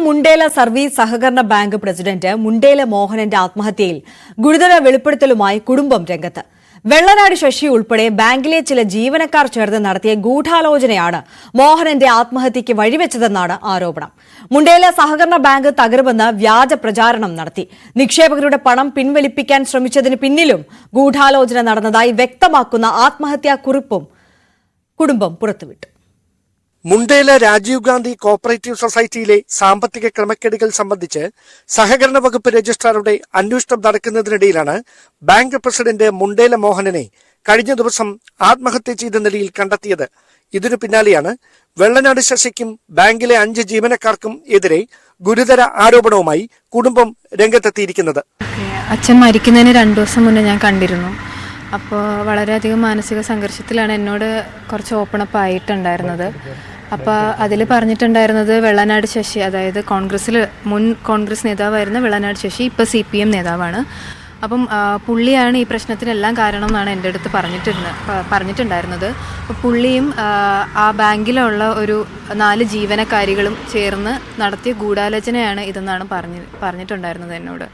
Mundela service സഹകരണ bank president Mundela മോഹനന്റെ ആത്മഹത്യയിൽ ഗുരുതര വെളിപ്പെടുത്തലുമായി കുടുംബം രംഗത്ത്. വെള്ളനാട് ശശി ഉൾപ്പെടെ ബാങ്കിലെ ചില ജീവനക്കാർ ചേർന്ന് നടത്തിയ ഗൂഢാലോചനയാണ് മോഹനന്റെ ആത്മഹത്യയ്ക്ക് വഴിവെച്ചതെന്നാണ് ആരോപണം. മുണ്ടേല സഹകരണ ബാങ്ക് തകരുമെന്ന് വ്യാജ പ്രചാരണം നടത്തി. നിക്ഷേപകരുടെ പണം പിൻവലിപ്പിക്കാൻ ശ്രമിച്ചതിന് പിന്നിലും ഗൂഢാലോചന നടന്നതായി വ്യക്തമാക്കുന്ന ആത്മഹത്യാക്കുറിപ്പും കുടുംബം പുറത്തുവിട്ടു. മുണ്ടേല രാജീവ് ഗാന്ധി കോഓപ്പറേറ്റീവ് സൊസൈറ്റിയിലെ സാമ്പത്തിക ക്രമക്കേടുകൾ സംബന്ധിച്ച് സഹകരണ വകുപ്പ് രജിസ്ട്രാറുടെ അന്വേഷണം നടക്കുന്നതിനിടയിലാണ് ബാങ്ക് പ്രസിഡന്റ് മുണ്ടേല മോഹനനെ കഴിഞ്ഞ ദിവസം ആത്മഹത്യ ചെയ്ത നിലയിൽ കണ്ടെത്തിയത്. ഇതിനു പിന്നാലെയാണ് വെള്ളനാട് ശശിക്കും ബാങ്കിലെ 5 ജീവനക്കാർക്കും എതിരെ ഗുരുതര ആരോപണവുമായി കുടുംബം രംഗത്തെത്തിയിരിക്കുന്നത്. അച്ഛൻ മരിക്കുന്നതിന് 2 ദിവസം മുന്നേ ഞാൻ കണ്ടിരുന്നു. അപ്പോൾ വളരെയധികം മാനസിക സംഘർഷത്തിലാണ് എന്നോട് കുറച്ച് ഓപ്പണപ്പ് ആയിട്ടുണ്ടായിരുന്നത്. അപ്പോൾ അതിൽ പറഞ്ഞിട്ടുണ്ടായിരുന്നത് വെള്ളനാട് ശശി, അതായത് മുൻ കോൺഗ്രസ് നേതാവായിരുന്ന വെള്ളനാട് ശശി ഇപ്പോൾ CPM നേതാവാണ്. അപ്പം പുള്ളിയാണ് ഈ പ്രശ്നത്തിനെല്ലാം കാരണം എന്നാണ് എൻ്റെ അടുത്ത് പറഞ്ഞിട്ടുണ്ടായിരുന്നത്. അപ്പോൾ പുള്ളിയും ആ ബാങ്കിലുള്ള ഒരു 4 ജീവനക്കാരികളും ചേർന്ന് നടത്തിയ ഗൂഢാലോചനയാണ് ഇതെന്നാണ് പറഞ്ഞിട്ടുണ്ടായിരുന്നത് എന്നോട്.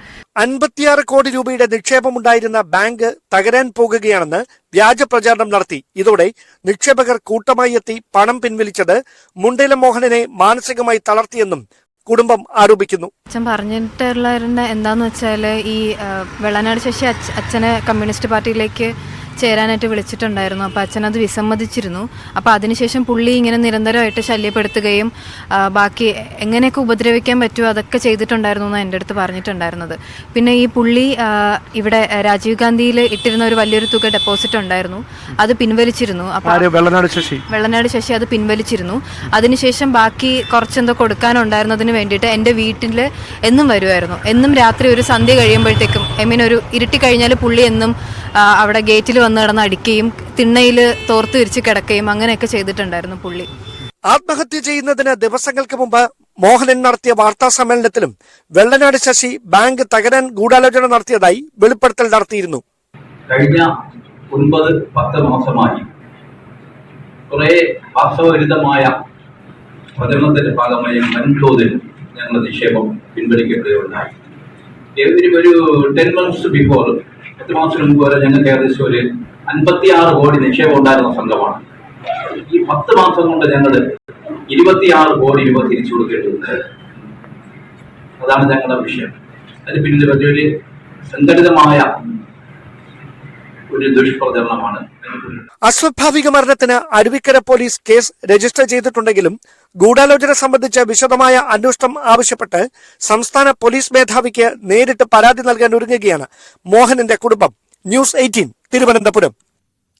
56 കോടി രൂപയുടെ നിക്ഷേപമുണ്ടായിരുന്ന ബാങ്ക് തകരാൻ പോകുകയാണെന്ന് വ്യാജ പ്രചാരണം നടത്തി. ഇതോടെ നിക്ഷേപകർ കൂട്ടമായി എത്തി പണം പിൻവലിച്ചത് മുണ്ടേല മോഹനനെ മാനസികമായി തളർത്തിയെന്നും കുടുംബം ആരോപിക്കുന്നു. അച്ഛൻ പറഞ്ഞിട്ടുള്ള എന്താന്ന് വെച്ചാൽ ഈ വെള്ളനാട് ശശി അച്ഛനെ കമ്മ്യൂണിസ്റ്റ് പാർട്ടിയിലേക്ക് ചേരാനായിട്ട് വിളിച്ചിട്ടുണ്ടായിരുന്നു. അപ്പോൾ അച്ഛൻ അത് വിസമ്മതിച്ചിരുന്നു. അപ്പോൾ അതിനുശേഷം പുള്ളി ഇങ്ങനെ നിരന്തരമായിട്ട് ശല്യപ്പെടുത്തുകയും ബാക്കി എങ്ങനെയൊക്കെ ഉപദ്രവിക്കാൻ പറ്റുമോ അതൊക്കെ ചെയ്തിട്ടുണ്ടായിരുന്നു എന്നാണ് എൻ്റെ അടുത്ത് പറഞ്ഞിട്ടുണ്ടായിരുന്നത്. പിന്നെ ഈ പുള്ളി ഇവിടെ രാജീവ് ഗാന്ധിയിൽ ഇട്ടിരുന്ന ഒരു വലിയൊരു തുക ഡെപ്പോസിറ്റ് ഉണ്ടായിരുന്നു, അത് പിൻവലിച്ചിരുന്നു. അപ്പോൾ വെള്ളനാട് ശശി അത് പിൻവലിച്ചിരുന്നു. അതിനുശേഷം ബാക്കി കുറച്ചെന്തോ കൊടുക്കാനുണ്ടായിരുന്നതിന് വേണ്ടിയിട്ട് എൻ്റെ വീട്ടിൽ എന്നും വരുമായിരുന്നു. എന്നും രാത്രി ഒരു സന്ധ്യ കഴിയുമ്പോഴത്തേക്കും ഒരു ഇരുട്ടി കഴിഞ്ഞാൽ പുള്ളി എന്നും അവിടെ ഗേറ്റിൽ വന്ന് കിടന്ന് അടിക്കുകയും തിണ്ണയിൽ തോർത്ത് വിരിച്ച് കിടക്കുകയും അങ്ങനെയൊക്കെ ചെയ്തിട്ടുണ്ടായിരുന്നു പുള്ളി. ആത്മഹത്യ ചെയ്യുന്നതിന് ദിവസങ്ങൾക്ക് മുമ്പ് മോഹനൻ നടത്തിയ വാർത്താ സമ്മേളനത്തിലും വെള്ളനാട് ശശി ബാങ്ക് തകരാൻ ഗൂഢാലോചന നടത്തിയതായി വെളിപ്പെടുത്തൽ നടത്തിയിരുന്നു. കഴിഞ്ഞ 9-10 മാസമായി കുറെ വാസ്തവവിരുദ്ധമായ പ്രചരണത്തിന്റെ ഭാഗമായി വൻതോതിൽ ഞങ്ങൾ നിക്ഷേപം പിൻവലിക്കപ്പെടുകയുണ്ടായി. ഒരു 10 months ബിഫോർ 10 മാസത്തിന് മുമ്പ് വരെ ഞങ്ങൾക്ക് ഏകദേശം ഒരു 56 കോടി നിക്ഷേപം ഉണ്ടായിരുന്ന സംഘമാണ്. ഈ 10 മാസം കൊണ്ട് ഞങ്ങൾ 26 കോടി രൂപ തിരിച്ചു കൊടുക്കേണ്ടതുണ്ട്. അതാണ് ഞങ്ങളുടെ വിഷയം. അതിന് പിന്നിൽ വലിയൊരു സംഘടിതമായ ഒരു ദുഷ്പ്രചരണമാണ്. അസ്വാഭാവിക മരണത്തിന് അരുവിക്കര പോലീസ് കേസ് രജിസ്റ്റർ ചെയ്തിട്ടുണ്ടെങ്കിലും ഗൂഢാലോചന സംബന്ധിച്ച് വിശദമായ അന്വേഷണം ആവശ്യപ്പെട്ട് സംസ്ഥാന പോലീസ് മേധാവിക്ക് നേരിട്ട് പരാതി നൽകാൻ ഒരുങ്ങുകയാണ് മോഹനന്റെ കുടുംബം. ന്യൂസ് 18 തിരുവനന്തപുരം.